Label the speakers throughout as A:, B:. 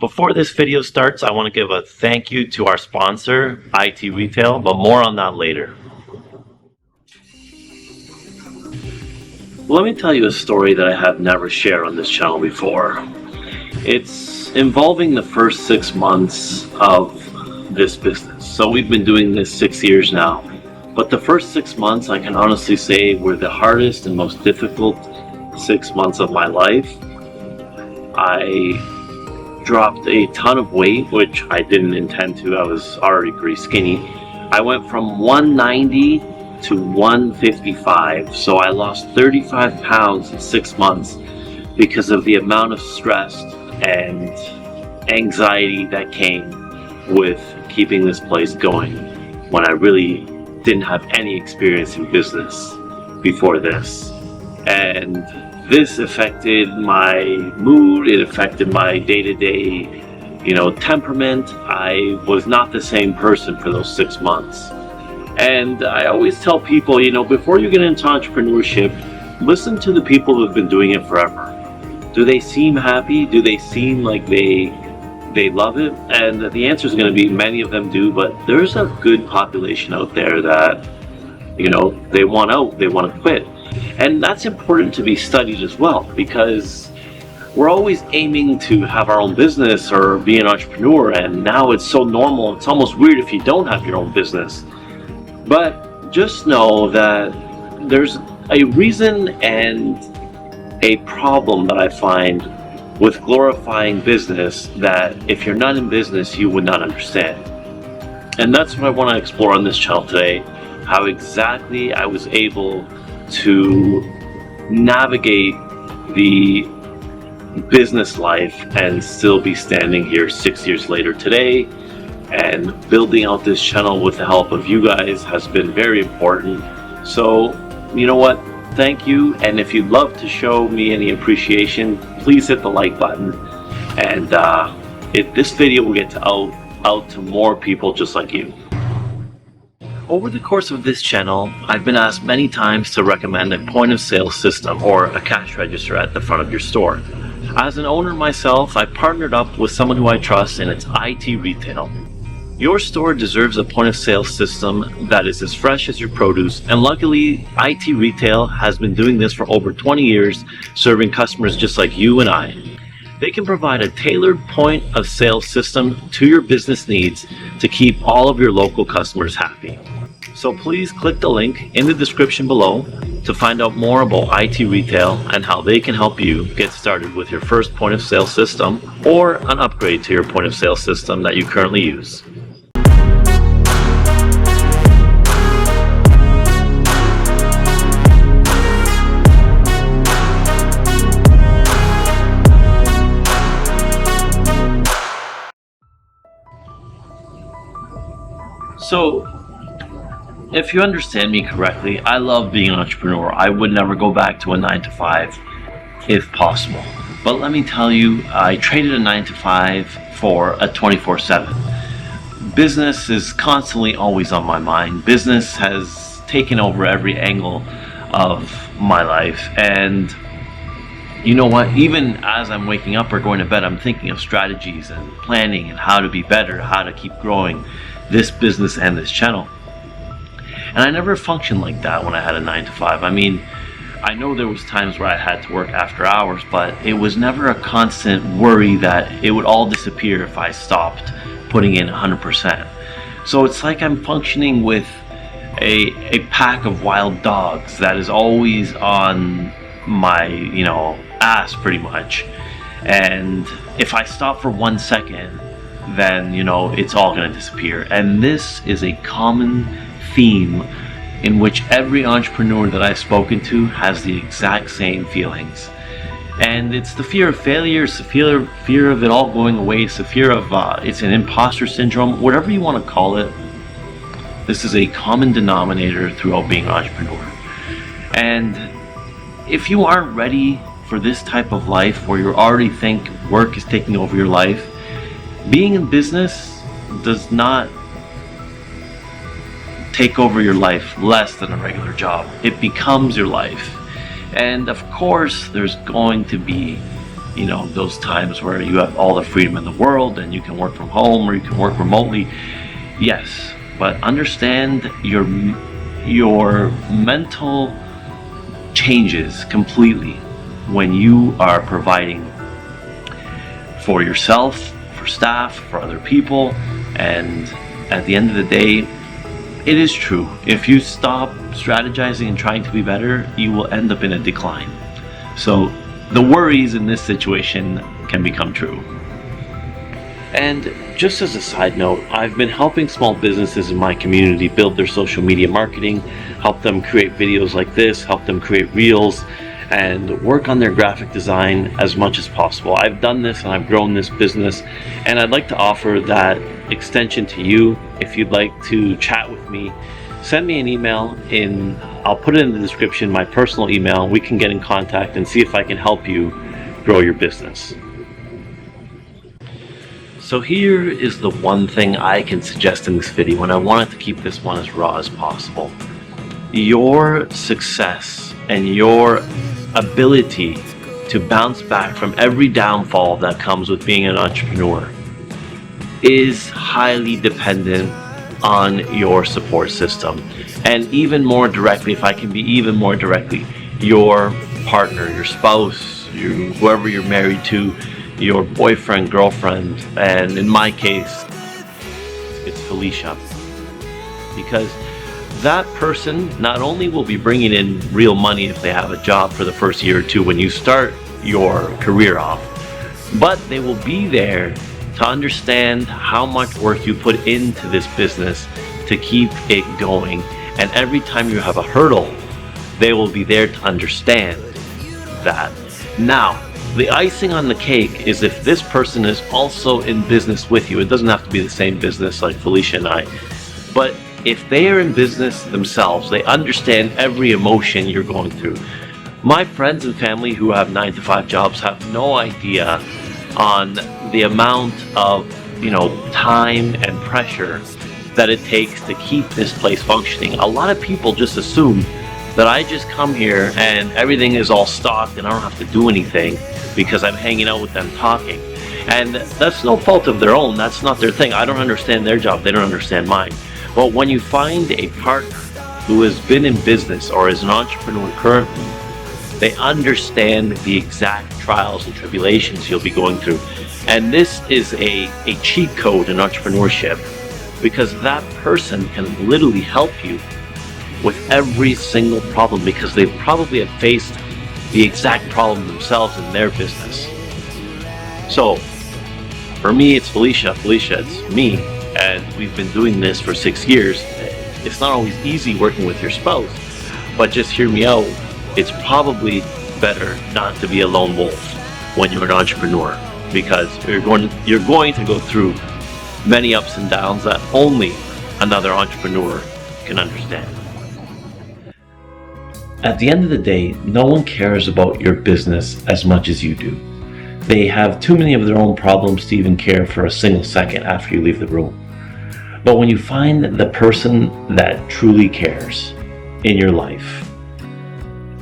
A: Before this video starts, I want to give a thank you to our sponsor, IT Retail, but more on that later. Let me tell you a story that I have never shared on this channel before. It's involving the first 6 months of this business. So we've been doing this 6 years now. But the first 6 months, I can honestly say, were the hardest and most difficult 6 months of my life. I dropped a ton of weight, which I didn't intend to. I was already pretty skinny. I went from 190 to 155, so I lost 35 pounds in 6 months because of the amount of stress and anxiety that came with keeping this place going when I really didn't have any experience in business before this. And this affected my mood, it affected my day-to-day, temperament. I was not the same person for those 6 months. And I always tell people, before you get into entrepreneurship, listen to the people who've been doing it forever. Do they seem happy? Do they seem like they love it? And the answer is going to be many of them do, but there's a good population out there that, they want out, they want to quit. And that's important to be studied as well, because we're always aiming to have our own business or be an entrepreneur, and now it's so normal, it's almost weird if you don't have your own business. But just know that there's a reason and a problem that I find with glorifying business that if you're not in business, you would not understand. And that's what I want to explore on this channel today, how exactly I was able to navigate the business life and still be standing here 6 years later today. And building out this channel with the help of you guys has been very important. So, you know what? Thank you. And if you'd love to show me any appreciation, please hit the like button. And this video will get out to more people just like you. Over the course of this channel, I've been asked many times to recommend a point of sale system or a cash register at the front of your store. As an owner myself, I partnered up with someone who I trust, and it's IT Retail. Your store deserves a point of sale system that is as fresh as your produce, and luckily IT Retail has been doing this for over 20 years, serving customers just like you and I. They can provide a tailored point of sale system to your business needs to keep all of your local customers happy. So please click the link in the description below to find out more about IT Retail and how they can help you get started with your first point of sale system or an upgrade to your point of sale system that you currently use. So, if you understand me correctly, I love being an entrepreneur. I would never go back to a 9-to-5 if possible. But let me tell you, I traded a 9-to-5 for a 24/7. Business is constantly always on my mind. Business has taken over every angle of my life. And you know what? Even as I'm waking up or going to bed, I'm thinking of strategies and planning and how to be better, how to keep growing this business and this channel. And I never functioned like that when I had a 9-to-5. I mean, I know there was times where I had to work after hours, but it was never a constant worry that it would all disappear if I stopped putting in 100%. So it's like I'm functioning with a pack of wild dogs that is always on my, ass pretty much. And if I stop for 1 second, then it's all going to disappear. And this is a common theme in which every entrepreneur that I've spoken to has the exact same feelings. And it's the fear of failure, it's the fear of it all going away, it's the fear of it's an imposter syndrome, whatever you want to call it. This is a common denominator throughout being an entrepreneur. And if you aren't ready for this type of life where you already think work is taking over your life, being in business does not take over your life less than a regular job. It becomes your life. And of course, there's going to be those times where you have all the freedom in the world and you can work from home or you can work remotely. Yes, but understand your mental changes completely when you are providing for yourself, for staff, for other people. And at the end of the day, it is true, if you stop strategizing and trying to be better, you will end up in a decline. So the worries in this situation can become true. And just as a side note, I've been helping small businesses in my community build their social media marketing, help them create videos like this, help them create reels, and work on their graphic design as much as possible. I've done this and I've grown this business, and I'd like to offer that extension to you. If you'd like to chat with me, send me an email I'll put it in the description, my personal email. We can get in contact and see if I can help you grow your business. So here is the one thing I can suggest in this video, and I wanted to keep this one as raw as possible. Your success and your ability to bounce back from every downfall that comes with being an entrepreneur is highly dependent on your support system. And even more directly, if I can be even more directly, your partner, your spouse, whoever you're married to, your boyfriend, girlfriend, and in my case, it's Felicia. Because that person not only will be bringing in real money if they have a job for the first year or two when you start your career off, but they will be there to understand how much work you put into this business to keep it going. And every time you have a hurdle, they will be there to understand that. Now, the icing on the cake is if this person is also in business with you. It doesn't have to be the same business like Felicia and I, but if they are in business themselves, they understand every emotion you're going through. My friends and family who have 9-to-5 jobs have no idea on the amount of time and pressure that it takes to keep this place functioning. A lot of people just assume that I just come here and everything is all stocked and I don't have to do anything because I'm hanging out with them talking. And that's no fault of their own. That's not their thing. I don't understand their job. They don't understand mine. But when you find a partner who has been in business or is an entrepreneur currently, they understand the exact trials and tribulations you'll be going through. And this is a cheat code in entrepreneurship, because that person can literally help you with every single problem, because they probably have faced the exact problem themselves in their business. So for me, it's Felicia, it's me, and we've been doing this for 6 years. It's not always easy working with your spouse, but just hear me out. It's probably better not to be a lone wolf when you're an entrepreneur, because you're going to go through many ups and downs that only another entrepreneur can understand. At the end of the day, no one cares about your business as much as you do. They have too many of their own problems to even care for a single second after you leave the room. But when you find the person that truly cares in your life,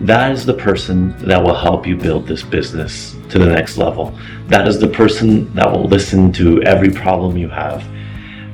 A: that is the person that will help you build this business to the next level. That is the person that will listen to every problem you have.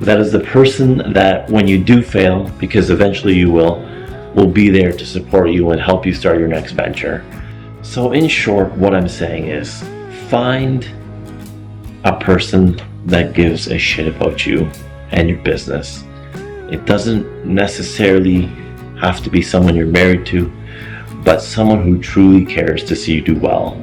A: That is the person that when you do fail, because eventually you will be there to support you and help you start your next venture. So in short, what I'm saying is, find a person that gives a shit about you and your business. It doesn't necessarily have to be someone you're married to, but someone who truly cares to see you do well.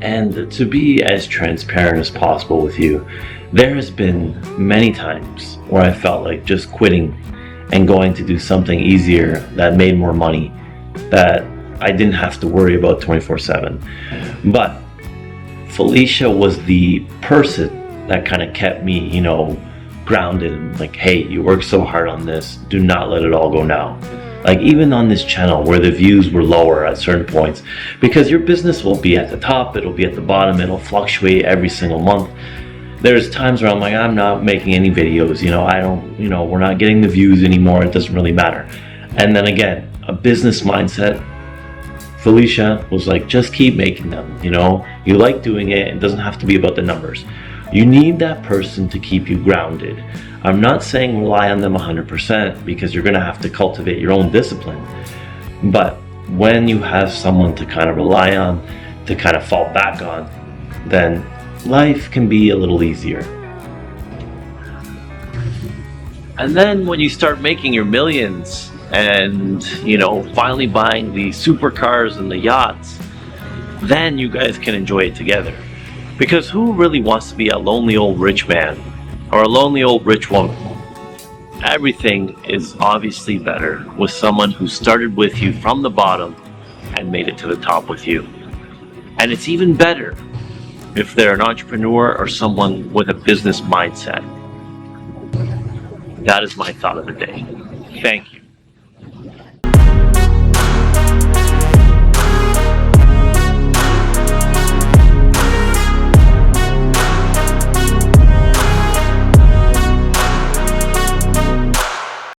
A: And to be as transparent as possible with you, there has been many times where I felt like just quitting and going to do something easier that made more money, that I didn't have to worry about 24/7. But Felicia was the person that kind of kept me, grounded and like, hey, you worked so hard on this, do not let it all go now. Like even on this channel where the views were lower at certain points, because your business will be at the top, it'll be at the bottom, it'll fluctuate every single month. There's times where I'm like, I'm not making any videos, we're not getting the views anymore, it doesn't really matter. And then again, a business mindset, Felicia was like, just keep making them, you know? You like doing it, it doesn't have to be about the numbers. You need that person to keep you grounded. I'm not saying rely on them 100% because you're gonna have to cultivate your own discipline. But when you have someone to kind of rely on, to kind of fall back on, then life can be a little easier. And then when you start making your millions and, you know, finally buying the supercars and the yachts, then you guys can enjoy it together. Because who really wants to be a lonely old rich man or a lonely old rich woman? Everything is obviously better with someone who started with you from the bottom and made it to the top with you. And it's even better if they're an entrepreneur or someone with a business mindset. That is my thought of the day. Thank you.